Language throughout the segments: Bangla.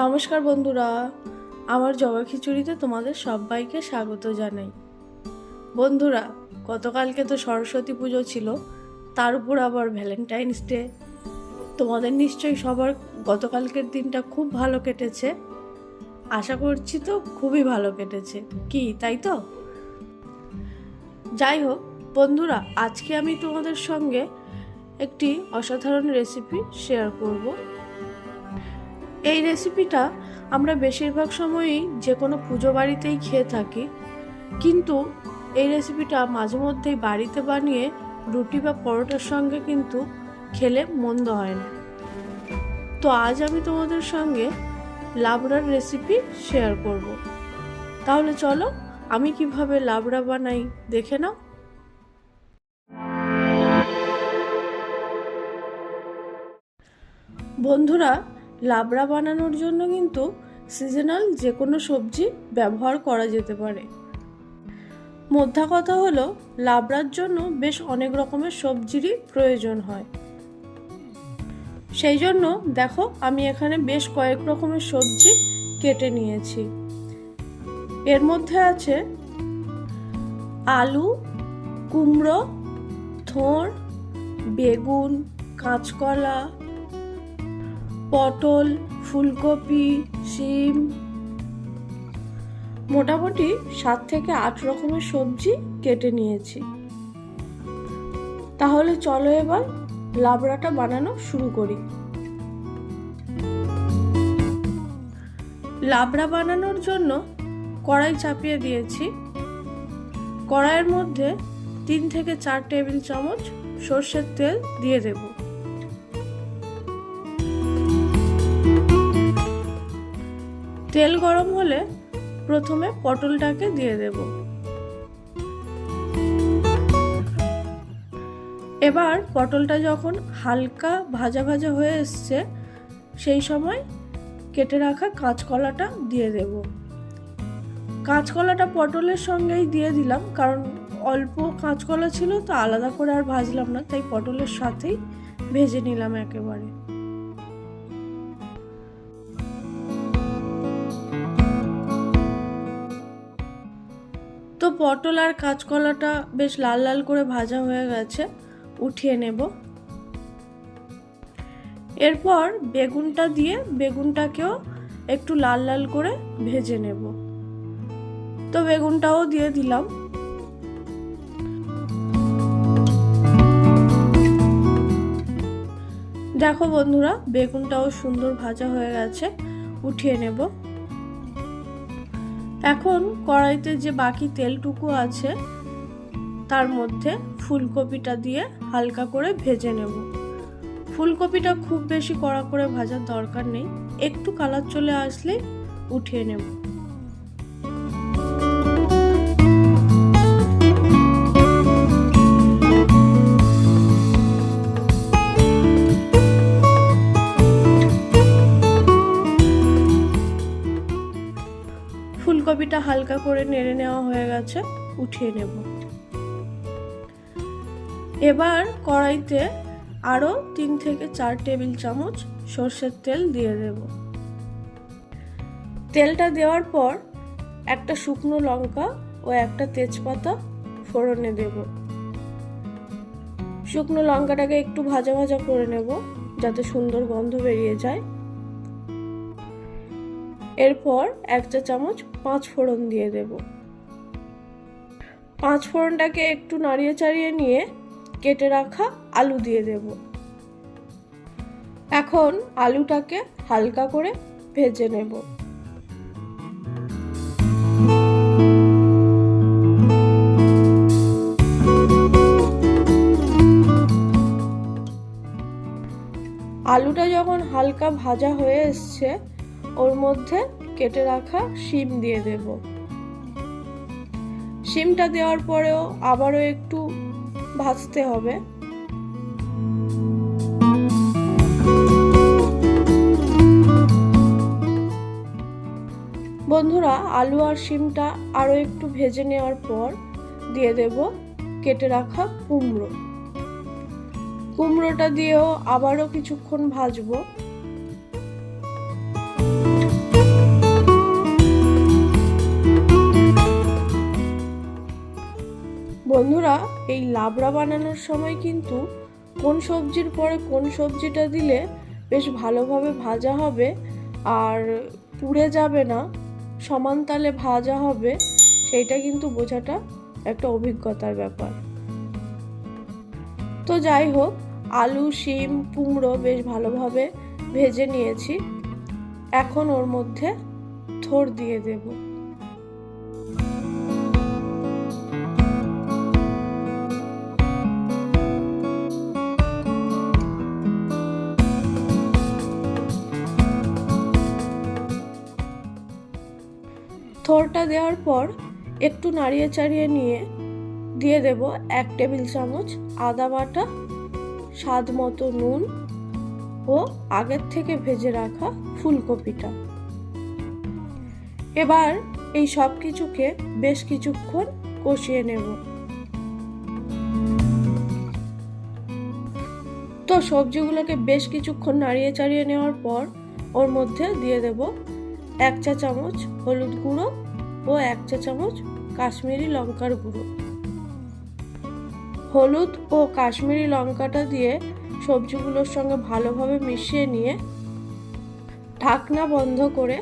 নমস্কার বন্ধুরা, আমার জবা খিচুড়িতে তোমাদের সবাইকে স্বাগত জানাই। বন্ধুরা, গতকালকে তো সরস্বতী পুজো ছিল, তার উপর আবার ভ্যালেন্টাইন্স ডে। তোমাদের নিশ্চয়ই সবার গতকালকের দিনটা খুব ভালো কেটেছে। আশা করছি তো খুবই ভালো কেটেছে, কি তাই তো? যাই হোক বন্ধুরা, আজকে আমি তোমাদের সঙ্গে একটি অসাধারণ রেসিপি শেয়ার করব। এই রেসিপিটা আমরা বেশিরভাগ সময়ই যে কোনো পুজো বাড়িতেই খেয়ে থাকি, কিন্তু এই রেসিপিটা মাঝে মধ্যেই বাড়িতে বানিয়ে রুটি বা পরোটার সঙ্গে কিন্তু খেলে মন্দ হয় না। তো আজ আমি তোমাদের সঙ্গে লাবড়ার রেসিপি শেয়ার করব। তাহলে চলো আমি কিভাবে লাবড়া বানাই দেখে নাও। বন্ধুরা, লাবড়া বানানোর জন্য কিন্তু সিজনাল যে কোনো সবজি ব্যবহার করা যেতে পারে। মোদ্দা কথা হলো, লাবড়ার জন্য বেশ অনেক রকমের সবজিরই প্রয়োজন হয়। সেই জন্য দেখো, আমি এখানে বেশ কয়েক রকমের সবজি কেটে নিয়েছি। এর মধ্যে আছে আলু, কুমড়ো, থোড়, বেগুন, কাঁচকলা, পটল, ফুলকপি, শিম, মোটামুটি 7 থেকে 8 রকমের সবজি কেটে নিয়েছি। তাহলে চলো এবার লাবড়াটা বানানো শুরু করি। লাবড়া বানানোর জন্য কড়াই চাপিয়ে দিয়েছি। কড়াইয়ের মধ্যে 3 থেকে 4 টেবিল চামচ সর্ষের তেল দিয়ে দেব। তেল গরম হলে প্রথমে পটলটাকে দিয়ে দেব। এবার পটলটা যখন হালকা ভাজা ভাজা হয়ে এসছে, সেই সময় কেটে রাখা কাঁচকলাটা দিয়ে দেব। কাঁচকলাটা পটলের সঙ্গেই দিয়ে দিলাম, কারণ অল্প কাঁচকলা ছিল তো আলাদা করে আর ভাজলাম না, তাই পটলের সাথেই ভেজে নিলাম একেবারে। তো পটল আর কাঁচকলাটা বেশ লাল লাল করে ভাজা হয়ে গেছে, উঠিয়ে নেব। এরপর বেগুনটা দিয়ে বেগুনটাকেও একটু লাল লাল করে ভেজে নেব। তো বেগুনটাও দিয়ে দিলাম। দেখো বন্ধুরা, বেগুনটাও সুন্দর ভাজা হয়ে গেছে, উঠিয়ে নেব। এখন কড়াইতে যে বাকি তেলটুকু আছে তার মধ্যে ফুলকপিটা দিয়ে হালকা করে ভেজে নেব। ফুলকপিটা খুব বেশি কড়া করে ভাজার দরকার নেই, একটু কালার চলে আসলেই উঠিয়ে নেব। ফুলকপিটা হালকা করে নেড়ে নেওয়া হয়ে গেছে, উঠিয়ে নেব। এবার কড়াইতে আরো 3 থেকে 4 টেবিল চামচ সর্ষের তেল দিয়ে দেব। তেলটা দেওয়ার পর একটা শুকনো লঙ্কা ও একটা তেজপাতা ফোড়নে দেব। শুকনো লঙ্কাটাকে একটু ভাজা ভাজা করে নেব, যাতে সুন্দর গন্ধ বেরিয়ে যায়। এরপর 1 চা চামচ 5 ফোড়ন দিয়ে দেব। 5 ফোড়নটাকে একটু নাড়িয়ে চাড়িয়ে নিয়ে কেটে রাখা আলু দিয়ে দেব। এখন আলুটাকে হালকা করে ভেজে নেব। আলুটা যখন হালকা ভাজা হয়ে এসছে, ওর মধ্যে কেটে রাখা শিম দিয়ে দেব। শিমটা দেওয়ার পরেও আবারও একটু ভাজতে হবে। বন্ধুরা, আলু আর শিমটা আরো একটু ভেজে নেওয়ার পর দিয়ে দেব কেটে রাখা কুমড়ো। কুমড়োটা দিয়েও আবারও কিছুক্ষণ ভাজবো। বন্ধুরা, এই লাবড়া বানানোর সময় কিন্তু কোন সবজির পরে কোন সবজিটা দিলে বেশ ভালোভাবে ভাজা হবে আর পুড়ে যাবে না, সমান তালে ভাজা হবে, সেইটা কিন্তু বোঝাটা একটা অভিজ্ঞতার ব্যাপার। তো যাই হোক, আলু, শিম, কুমড়ো বেশ ভালোভাবে ভেজে নিয়েছি। এখন ওর মধ্যে থোড় দিয়ে দেব। থোড়টা দেওয়ার পর একটু নাড়িয়ে চাড়িয়ে নিয়ে দিয়ে দেব 1 টেবিল চামচ আদা বাটা, স্বাদ মতো নুন ও আগের থেকে ভেজে রাখা ফুলকপিটা। এবার এই সব কিছুকে বেশ কিছুক্ষণ কষিয়ে নেব। তো সবজিগুলোকে বেশ কিছুক্ষণ নাড়িয়ে চাড়িয়ে নেওয়ার পর ওর মধ্যে দিয়ে দেব 1 চা চামচ হলুদ গুঁড়ো ও 1 চা চামচ কাশ্মীরি লঙ্কার গুঁড়ো। হলুদ ও কাশ্মীরি লঙ্কাটা দিয়ে সবজিগুলোর সঙ্গে ভালোভাবে মিশিয়ে নিয়ে ঢাকনা বন্ধ করে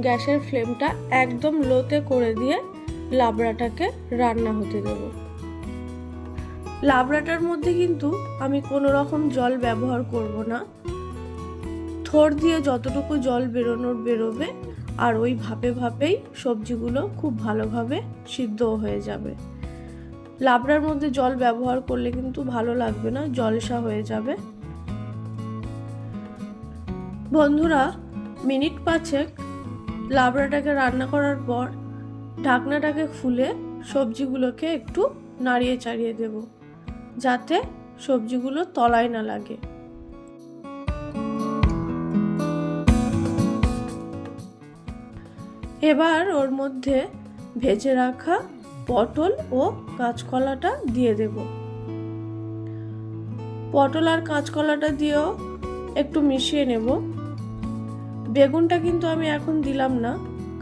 গ্যাসের ফ্লেমটা একদম লোতে করে দিয়ে লাবড়াটাকে রান্না হতে দেব। লাবড়াটার মধ্যে কিন্তু আমি কোনো রকম জল ব্যবহার করব না। থোড় দিয়ে যতটুকু জল বেরোনোর বেরোবে, আর ওই ভাপে ভাপেই সবজিগুলো খুব ভালোভাবে সিদ্ধ হয়ে যাবে। লাবড়ার মধ্যে জল ব্যবহার করলে কিন্তু ভালো লাগবে না, জলসা হয়ে যাবে। বন্ধুরা, মিনিট 5 লাবড়াটাকে রান্না করার পর ঢাকনাটাকে খুলে সবজিগুলোকে একটু নাড়িয়ে চাড়িয়ে দেব, যাতে সবজিগুলো তলায় না লাগে। এবার ওর মধ্যে ভেজে রাখা পটল ও কাঁচকলাটা দিয়ে দেব। পটল আর কাঁচকলাটা দিয়েও একটু মিশিয়ে নেব। বেগুনটা কিন্তু আমি এখন দিলাম না,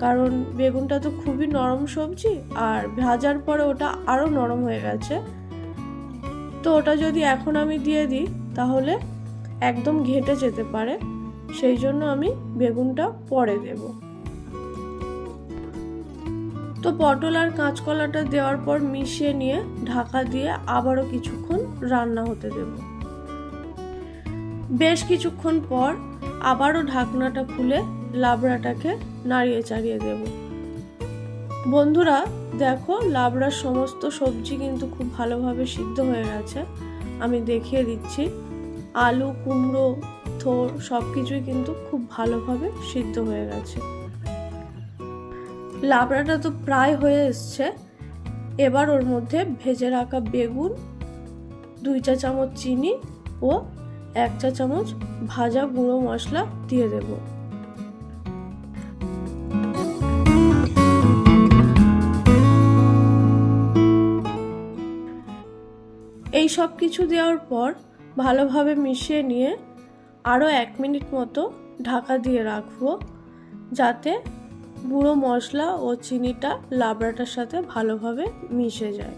কারণ বেগুনটা তো খুবই নরম সবজি, আর ভাজার পরে ওটা আরো নরম হয়ে গেছে। তো ওটা যদি এখন আমি দিয়ে দিই তাহলে একদম ঘেঁটে যেতে পারে, সেই জন্য আমি বেগুনটা পরে দেব। তো পটল আর কাঁচকলাটা দেওয়ার পর মিশিয়ে নিয়ে ঢাকা দিয়ে আবারও কিছুক্ষণ রান্না হতে দেব। বেশ কিছুক্ষণ পর আবারও ঢাকনাটা খুলে লাবড়াটাকে নাড়িয়ে চাড়িয়ে দেব। বন্ধুরা দেখো, লাবড়ার সমস্ত সবজি কিন্তু খুব ভালোভাবে সিদ্ধ হয়ে গেছে। আমি দেখিয়ে দিচ্ছি, আলু, কুমড়ো, থোড় সবকিছুই কিন্তু খুব ভালোভাবে সিদ্ধ হয়ে গেছে। লাবড়াটা তো প্রায় হয়ে এসছে। এবার ওর মধ্যে ভেজে রাখা বেগুন, 2 চা চামচ চিনি ও 1 চা চামচ ভাজা গুঁড়ো মশলা দিয়ে দেব। এই সব কিছু দেওয়ার পর ভালোভাবে মিশিয়ে নিয়ে আরও 1 মিনিট মতো ঢাকা দিয়ে রাখবো, যাতে গুঁড়ো মশলা ও চিনিটা লাবড়াটার সাথে ভালোভাবে মিশে যায়।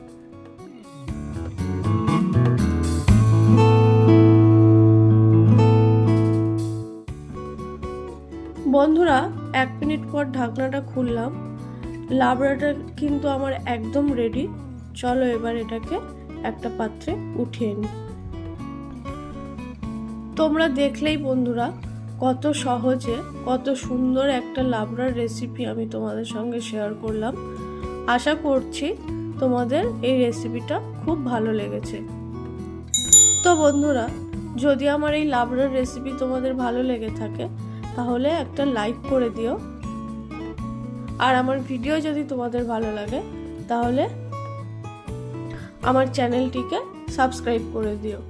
বন্ধুরা, 1 মিনিট পর ঢাকনাটা খুললাম। লাবড়াটা কিন্তু আমার একদম রেডি। চলো এবার এটাকে একটা পাত্রে উঠিয়ে নিই। তোমরা দেখলেই বন্ধুরা কত সহজে কত সুন্দর একটা লাবড়ার রেসিপি আমি তোমাদের সঙ্গে শেয়ার করলাম। আশা করছি তোমাদের এই রেসিপিটা খুব ভালো লেগেছে। তো বন্ধুরা, যদি আমার এই লাবড়ার রেসিপি তোমাদের ভালো লেগে থাকে তাহলে একটা লাইক করে দিও, আর আমার ভিডিও যদি তোমাদের ভালো লাগে তাহলে আমার চ্যানেলটিকে সাবস্ক্রাইব করে দিও।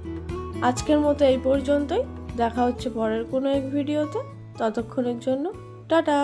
আজকের মতো এই পর্যন্তই। দেখা হচ্ছে পরের কোনো এক ভিডিওতে। ততক্ষণের জন্য টাটা।